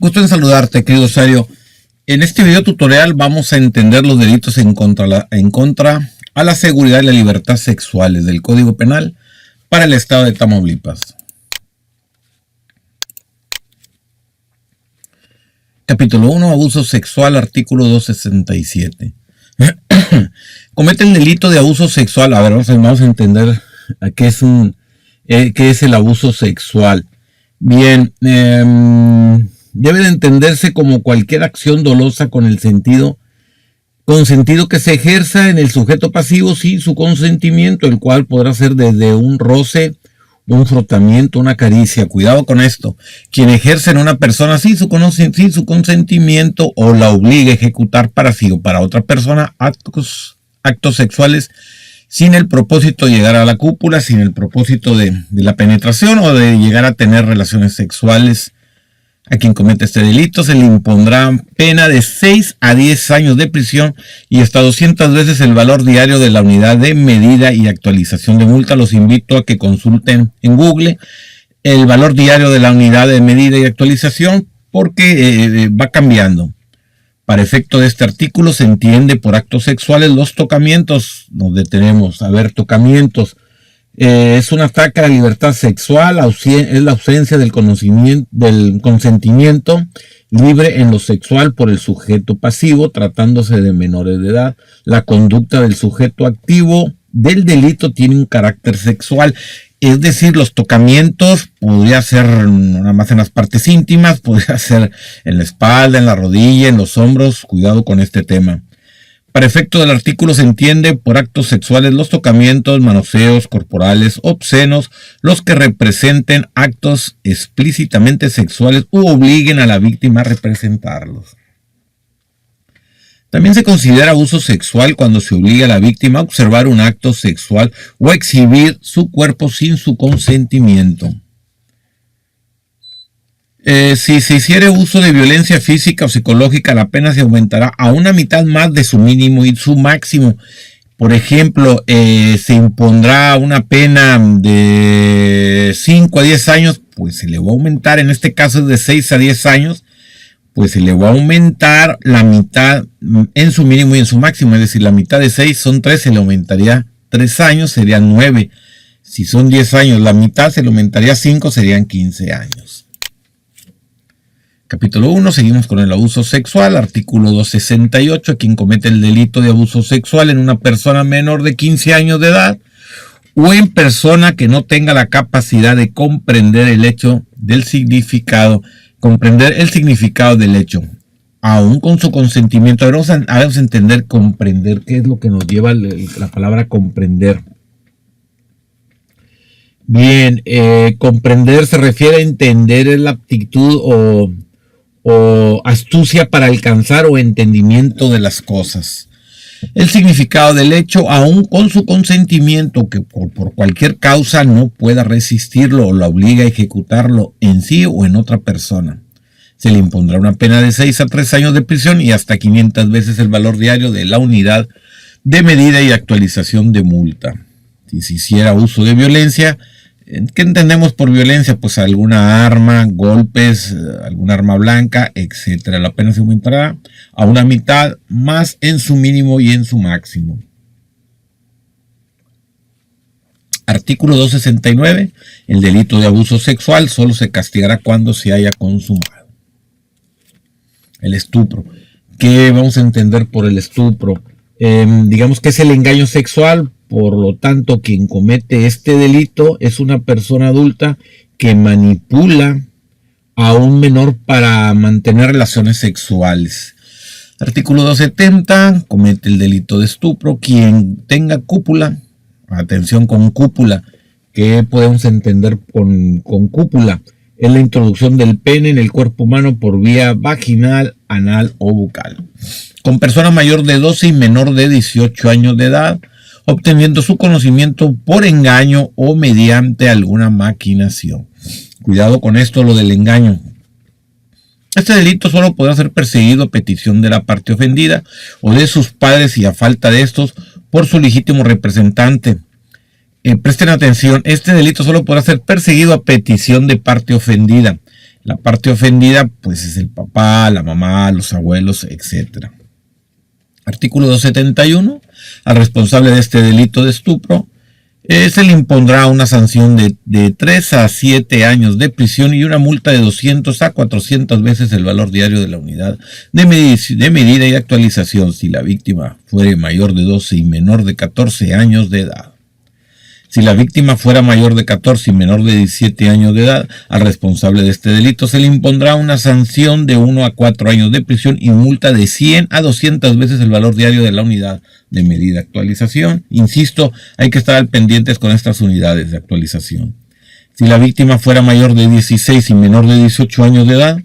Gusto en saludarte, querido usuario. En este video tutorial vamos a entender los delitos en contra a la seguridad y la libertad sexuales del Código Penal para el estado de Tamaulipas. Capítulo 1. Abuso sexual, artículo 267. Comete el delito de abuso sexual. A ver, vamos a entender qué es el abuso sexual. Bien, debe de entenderse como cualquier acción dolosa con sentido que se ejerza en el sujeto pasivo sin su consentimiento, el cual podrá ser desde un roce, un frotamiento, una caricia. Cuidado con esto. Quien ejerce en una persona sin su consentimiento o la obliga a ejecutar para sí o para otra persona actos sexuales sin el propósito de llegar a la cópula, sin el propósito de la penetración o de llegar a tener relaciones sexuales. A quien comete este delito se le impondrá pena de 6 a 10 años de prisión y hasta 200 veces el valor diario de la unidad de medida y actualización de multa. Los invito a que consulten en Google el valor diario de la unidad de medida y actualización porque va cambiando. Para efecto de este artículo se entiende por actos sexuales los tocamientos. Nos detenemos a ver tocamientos. Es un ataque a la libertad sexual, es la ausencia del consentimiento libre en lo sexual por el sujeto pasivo, tratándose de menores de edad. La conducta del sujeto activo del delito tiene un carácter sexual, es decir, los tocamientos podría ser nada más en las partes íntimas, podría ser en la espalda, en la rodilla, en los hombros. Cuidado con este tema. Para efecto del artículo se entiende por actos sexuales los tocamientos, manoseos corporales obscenos, los que representen actos explícitamente sexuales u obliguen a la víctima a representarlos. También se considera abuso sexual cuando se obliga a la víctima a observar un acto sexual o a exhibir su cuerpo sin su consentimiento. Si se hiciere uso de violencia física o psicológica, la pena se aumentará a una mitad más de su mínimo y su máximo. Por ejemplo, se impondrá una pena de 5 a 10 años, pues se le va a aumentar, en este caso es de 6 a 10 años, pues se le va a aumentar la mitad en su mínimo y en su máximo. Es decir, la mitad de 6 son 3, se le aumentaría 3 años, serían 9. Si son 10 años, la mitad se le aumentaría 5, serían 15 años. Capítulo 1, seguimos con el abuso sexual, artículo 268, quien comete el delito de abuso sexual en una persona menor de 15 años de edad o en persona que no tenga la capacidad de comprender el significado del hecho, aún con su consentimiento. Vamos a entender comprender, qué es lo que nos lleva la palabra comprender. Bien, comprender se refiere a entender la aptitud o astucia para alcanzar o entendimiento de las cosas. El significado del hecho, aun con su consentimiento, que por cualquier causa no pueda resistirlo o la obliga a ejecutarlo en sí o en otra persona. Se le impondrá una pena de 6 a 3 años de prisión y hasta 500 veces el valor diario de la unidad de medida y actualización de multa. Si se hiciera uso de violencia, ¿qué entendemos por violencia? Pues alguna arma, golpes, alguna arma blanca, etcétera. La pena se aumentará a una mitad más en su mínimo y en su máximo. Artículo 269. El delito de abuso sexual solo se castigará cuando se haya consumado. El estupro. ¿Qué vamos a entender por el estupro? Digamos que es el engaño sexual. Por lo tanto, quien comete este delito es una persona adulta que manipula a un menor para mantener relaciones sexuales. Artículo 270, comete el delito de estupro quien tenga cópula. Atención con cópula. ¿Qué podemos entender con cópula? Es la introducción del pene en el cuerpo humano por vía vaginal, anal o bucal. Con persona mayor de 12 y menor de 18 años de edad, obteniendo su conocimiento por engaño o mediante alguna maquinación. Cuidado con esto, lo del engaño. Este delito solo podrá ser perseguido a petición de la parte ofendida o de sus padres y a falta de estos por su legítimo representante. Presten atención, este delito solo podrá ser perseguido a petición de parte ofendida. La parte ofendida pues es el papá, la mamá, los abuelos, etc. Artículo 271. Al responsable de este delito de estupro se le impondrá una sanción de 3 a 7 años de prisión y una multa de 200 a 400 veces el valor diario de la unidad de medida y actualización si la víctima fuere mayor de 12 y menor de 14 años de edad. Si la víctima fuera mayor de 14 y menor de 17 años de edad, al responsable de este delito se le impondrá una sanción de 1 a 4 años de prisión y multa de 100 a 200 veces el valor diario de la unidad de medida de actualización. Insisto, hay que estar al pendientes con estas unidades de actualización. Si la víctima fuera mayor de 16 y menor de 18 años de edad,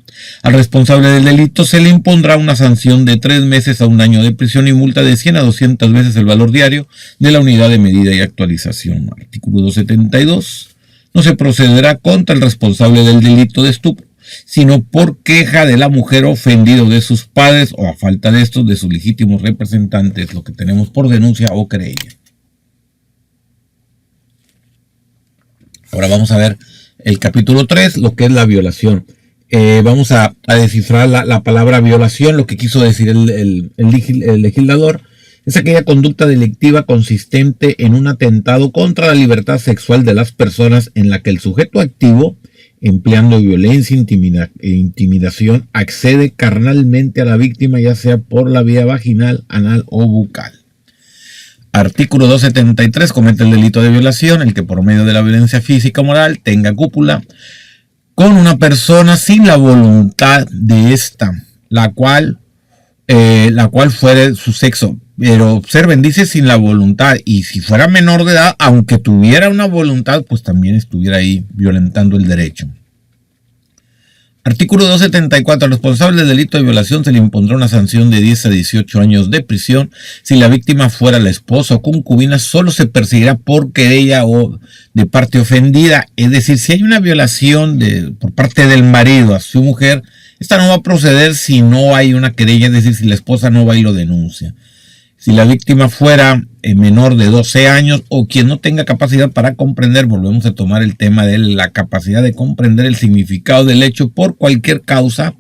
al responsable del delito se le impondrá una sanción de 3 meses a 1 año de prisión y multa de 100 a 200 veces el valor diario de la unidad de medida y actualización. Artículo 272. No se procederá contra el responsable del delito de estupro, sino por queja de la mujer ofendida de sus padres o a falta de estos de sus legítimos representantes, lo que tenemos por denuncia o querella. Ahora vamos a ver el capítulo 3, lo que es la violación. Vamos a descifrar la palabra violación. Lo que quiso decir el legislador es aquella conducta delictiva consistente en un atentado contra la libertad sexual de las personas en la que el sujeto activo, empleando violencia e intimidación, accede carnalmente a la víctima, ya sea por la vía vaginal, anal o bucal. Artículo 273. Comete el delito de violación el que por medio de la violencia física o moral tenga cópula con una persona sin la voluntad de esta, la cual fuere su sexo. Pero observen, dice sin la voluntad, y si fuera menor de edad, aunque tuviera una voluntad, pues también estuviera ahí violentando el derecho. Artículo 274. Al responsable del delito de violación se le impondrá una sanción de 10 a 18 años de prisión. Si la víctima fuera la esposa o concubina, solo se perseguirá por querella o de parte ofendida. Es decir, si hay una violación por parte del marido a su mujer, esta no va a proceder si no hay una querella, es decir, si la esposa no va y lo denuncia. Si la víctima fuera menor de 12 años o quien no tenga capacidad para comprender, volvemos a tomar el tema de la capacidad de comprender el significado del hecho por cualquier causa.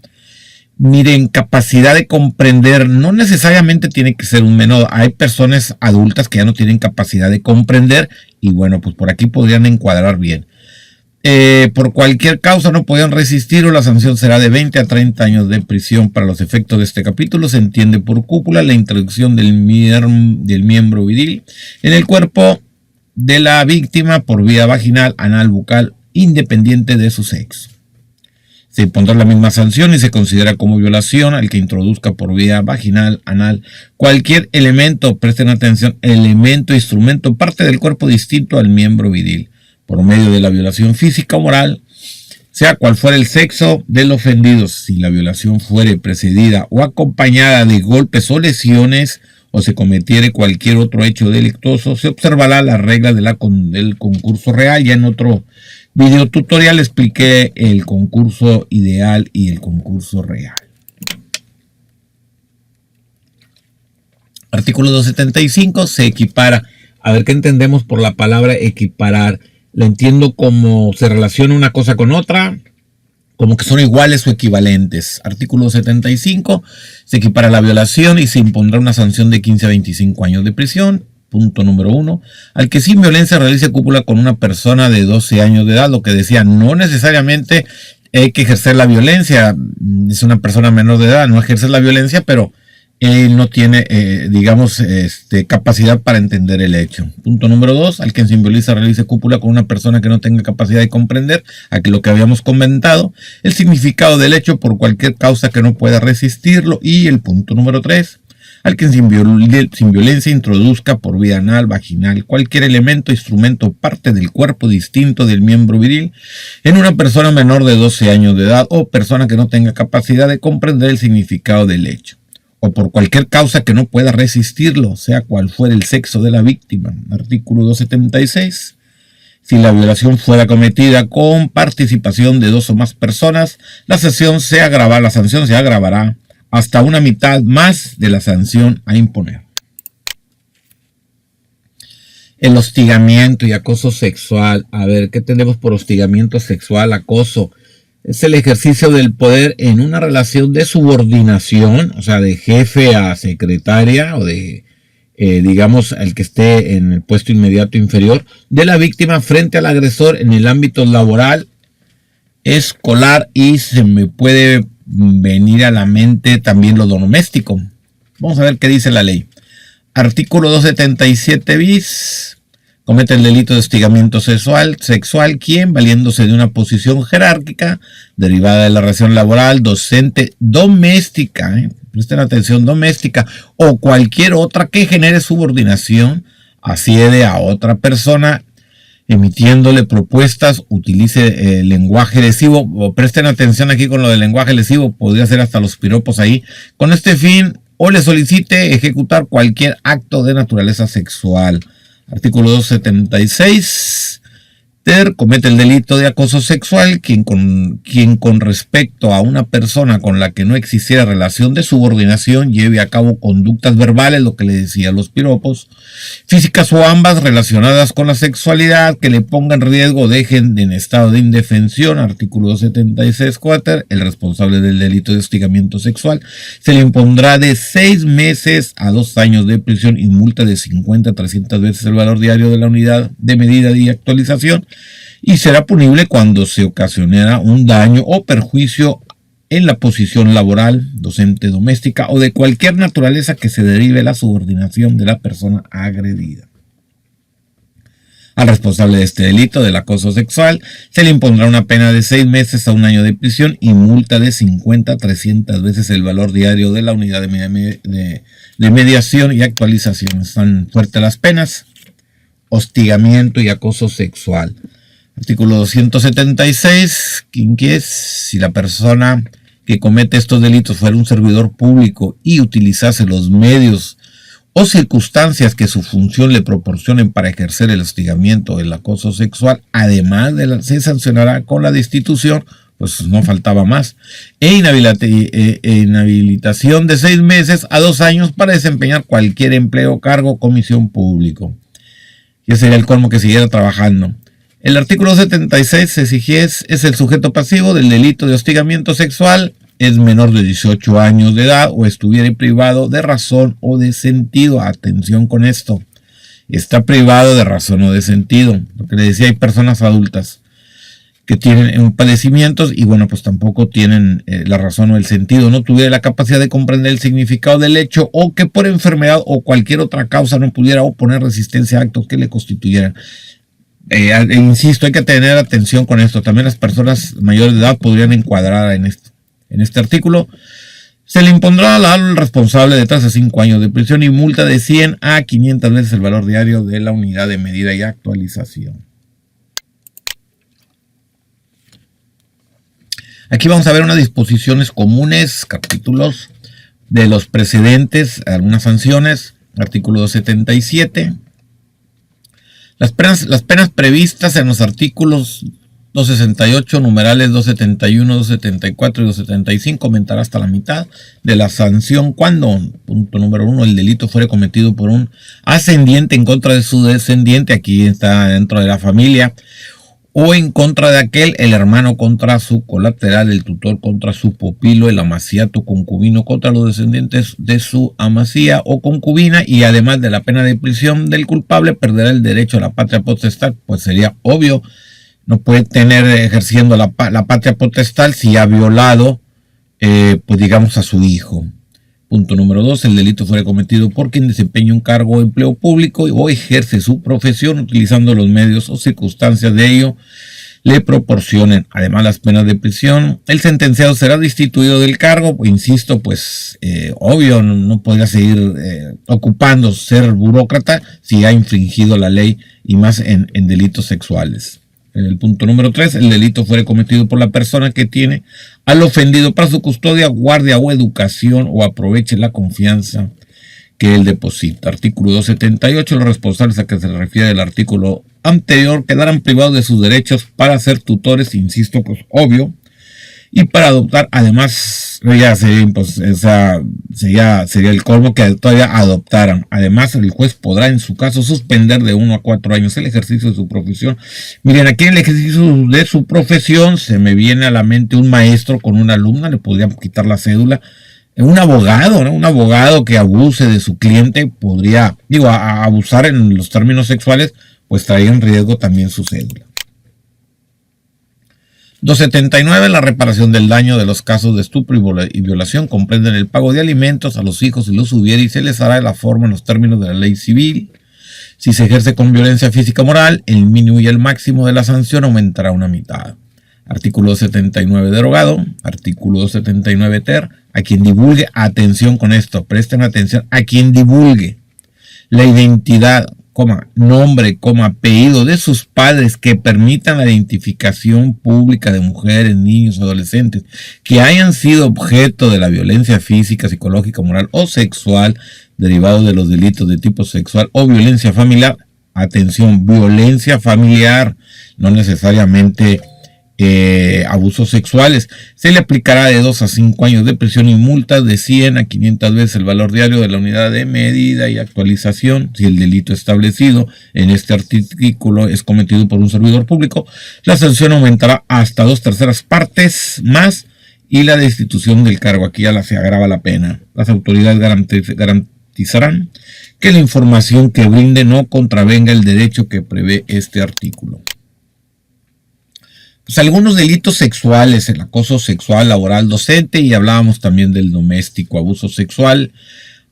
Miren, capacidad de comprender no necesariamente tiene que ser un menor. Hay personas adultas que ya no tienen capacidad de comprender y bueno, pues por aquí podrían encuadrar bien. Por cualquier causa no podían resistir o la sanción será de 20 a 30 años de prisión. Para los efectos de este capítulo se entiende por cópula la introducción del miembro viril en el cuerpo de la víctima por vía vaginal, anal, bucal, independiente de su sexo. Se impondrá la misma sanción y se considera como violación al que introduzca por vía vaginal, anal, cualquier elemento, presten atención, elemento, instrumento, parte del cuerpo distinto al miembro viril, por medio de la violación física o moral, sea cual fuera el sexo del ofendido. Si la violación fuere precedida o acompañada de golpes o lesiones, o se cometiere cualquier otro hecho delictuoso, se observará la regla del concurso real. Ya en otro video tutorial expliqué el concurso ideal y el concurso real. Artículo 275. Se equipara. A ver qué entendemos por la palabra equiparar. La entiendo como se relaciona una cosa con otra, como que son iguales o equivalentes. Artículo 75. Se equipara la violación y se impondrá una sanción de 15 a 25 años de prisión. Punto número 1. Al que sin violencia realice cópula con una persona de 12 años de edad. Lo que decía, no necesariamente hay que ejercer la violencia. Es una persona menor de edad, no ejerce la violencia, pero él no tiene, capacidad para entender el hecho. Punto número 2. Al que sin violencia realice cópula con una persona que no tenga capacidad de comprender, aquí lo que habíamos comentado, el significado del hecho por cualquier causa que no pueda resistirlo. Y el punto número 3. Al que sin violencia introduzca por vía anal, vaginal, cualquier elemento, instrumento, parte del cuerpo distinto del miembro viril en una persona menor de 12 años de edad o persona que no tenga capacidad de comprender el significado del hecho, o por cualquier causa que no pueda resistirlo, sea cual fuera el sexo de la víctima. Artículo 276. Si la violación fuera cometida con participación de 2 o más personas, la sanción se agravará hasta una mitad más de la sanción a imponer. El hostigamiento y acoso sexual. A ver, ¿qué tenemos por hostigamiento sexual, acoso? Es el ejercicio del poder en una relación de subordinación, o sea, de jefe a secretaria o de, digamos, el que esté en el puesto inmediato inferior de la víctima frente al agresor en el ámbito laboral, escolar y se me puede venir a la mente también lo doméstico. Vamos a ver qué dice la ley. Artículo 277 bis. Comete el delito de hostigamiento sexual quien, valiéndose de una posición jerárquica derivada de la relación laboral, docente, doméstica, presten atención, doméstica o cualquier otra que genere subordinación, asciende a otra persona emitiéndole propuestas, utilice lenguaje lesivo, o presten atención aquí con lo del lenguaje lesivo, podría ser hasta los piropos ahí, con este fin, o le solicite ejecutar cualquier acto de naturaleza sexual. Artículo 276. Comete el delito de acoso sexual quien con respecto a una persona con la que no existiera relación de subordinación lleve a cabo conductas verbales, lo que le decía los piropos, físicas o ambas relacionadas con la sexualidad que le pongan en riesgo o dejen en estado de indefensión. Artículo 276 cuater. El responsable del delito de hostigamiento sexual se le impondrá de 6 meses a 2 años de prisión y multa de 50 a 300 veces el valor diario de la unidad de medida y actualización, y será punible cuando se ocasionara un daño o perjuicio en la posición laboral, docente, doméstica o de cualquier naturaleza que se derive de la subordinación de la persona agredida. Al responsable de este delito del acoso sexual se le impondrá una pena de 6 meses a 1 año de prisión y multa de 50 a 300 veces el valor diario de la unidad de mediación y actualización. Están fuertes las penas. Hostigamiento y acoso sexual. Artículo 276. Si la persona que comete estos delitos fuera un servidor público y utilizase los medios o circunstancias que su función le proporcionen para ejercer el hostigamiento o el acoso sexual, además se sancionará con la destitución, pues no faltaba más, inhabilitación de 6 meses a 2 años para desempeñar cualquier empleo, cargo o comisión público. Y ese sería el colmo que siguiera trabajando. El artículo 76 es el sujeto pasivo del delito de hostigamiento sexual, es menor de 18 años de edad o estuviera privado de razón o de sentido. Atención con esto. Está privado de razón o de sentido. Lo que le decía, hay personas adultas que tienen padecimientos y bueno, pues tampoco tienen la razón o el sentido. No tuviera la capacidad de comprender el significado del hecho o que por enfermedad o cualquier otra causa no pudiera oponer resistencia a actos que le constituyeran. Insisto, hay que tener atención con esto. También las personas mayores de edad podrían encuadrar en esto. En este artículo se le impondrá al responsable de 3 a 5 años de prisión y multa de 100 a 500 veces el valor diario de la unidad de medida y actualización. Aquí vamos a ver unas disposiciones comunes, capítulos de los precedentes, algunas sanciones. Artículo 277. Las penas previstas en los artículos 268, numerales 271, 274 y 275 aumentará hasta la mitad de la sanción cuando, punto número 1, el delito fuere cometido por un ascendiente en contra de su descendiente, aquí está dentro de la familia, o en contra de aquel, el hermano contra su colateral, el tutor contra su pupilo, el amaciato concubino contra los descendientes de su amasía o concubina, y además de la pena de prisión del culpable, perderá el derecho a la patria potestad. Pues sería obvio, no puede tener ejerciendo la patria potestad si ha violado, pues digamos, a su hijo. Punto número 2. El delito fuera cometido por quien desempeña un cargo o empleo público o ejerce su profesión utilizando los medios o circunstancias de ello le proporcionen. Además, las penas de prisión. El sentenciado será destituido del cargo. Insisto, pues obvio, no podrá seguir ocupando ser burócrata si ha infringido la ley y más en delitos sexuales. El punto número 3, el delito fuere cometido por la persona que tiene al ofendido para su custodia, guardia o educación o aproveche la confianza que él deposita. Artículo 278, los responsables a que se refiere el artículo anterior quedarán privados de sus derechos para ser tutores, insisto, pues obvio, y para adoptar además ya sería, pues, sería el colmo que todavía adoptaran. Además, el juez podrá en su caso suspender de 1 a 4 años el ejercicio de su profesión. Miren, aquí en el ejercicio de su profesión se me viene a la mente un maestro con una alumna, le podrían quitar la cédula. Un abogado, ¿no? Un abogado que abuse de su cliente podría, abusar en los términos sexuales, pues traería en riesgo también su cédula. 279. La reparación del daño de los casos de estupro y violación comprenden el pago de alimentos a los hijos si los hubiera y se les hará de la forma en los términos de la ley civil. Si se ejerce con violencia física o moral, el mínimo y el máximo de la sanción aumentará una mitad. Artículo 279 derogado. Artículo 279 ter. A quien divulgue, atención con esto, presten atención, a quien divulgue la identidad, nombre, apellido de sus padres que permitan la identificación pública de mujeres, niños, adolescentes que hayan sido objeto de la violencia física, psicológica, moral o sexual derivado de los delitos de tipo sexual o violencia familiar. Atención, violencia familiar, no necesariamente abusos sexuales. Se le aplicará de 2 a 5 años de prisión y multas de 100 a 500 veces el valor diario de la unidad de medida y actualización. Si el delito establecido en este artículo es cometido por un servidor público, la sanción aumentará hasta 2/3 partes más y la destitución del cargo. Aquí ya se agrava la pena. Las autoridades garantizarán que la información que brinde no contravenga el derecho que prevé este artículo. Pues algunos delitos sexuales, el acoso sexual, laboral, docente, y hablábamos también del doméstico, abuso sexual,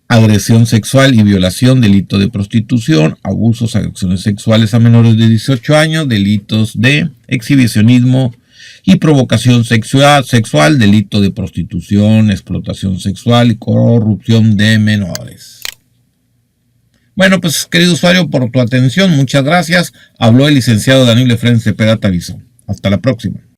agresión sexual y violación, delito de prostitución, abusos, agresiones sexuales a menores de 18 años, delitos de exhibicionismo y provocación sexual, delito de prostitución, explotación sexual y corrupción de menores. Bueno, pues querido usuario, por tu atención, muchas gracias. Habló el licenciado Daniel Efren Cepeda Tarizón. Hasta la próxima.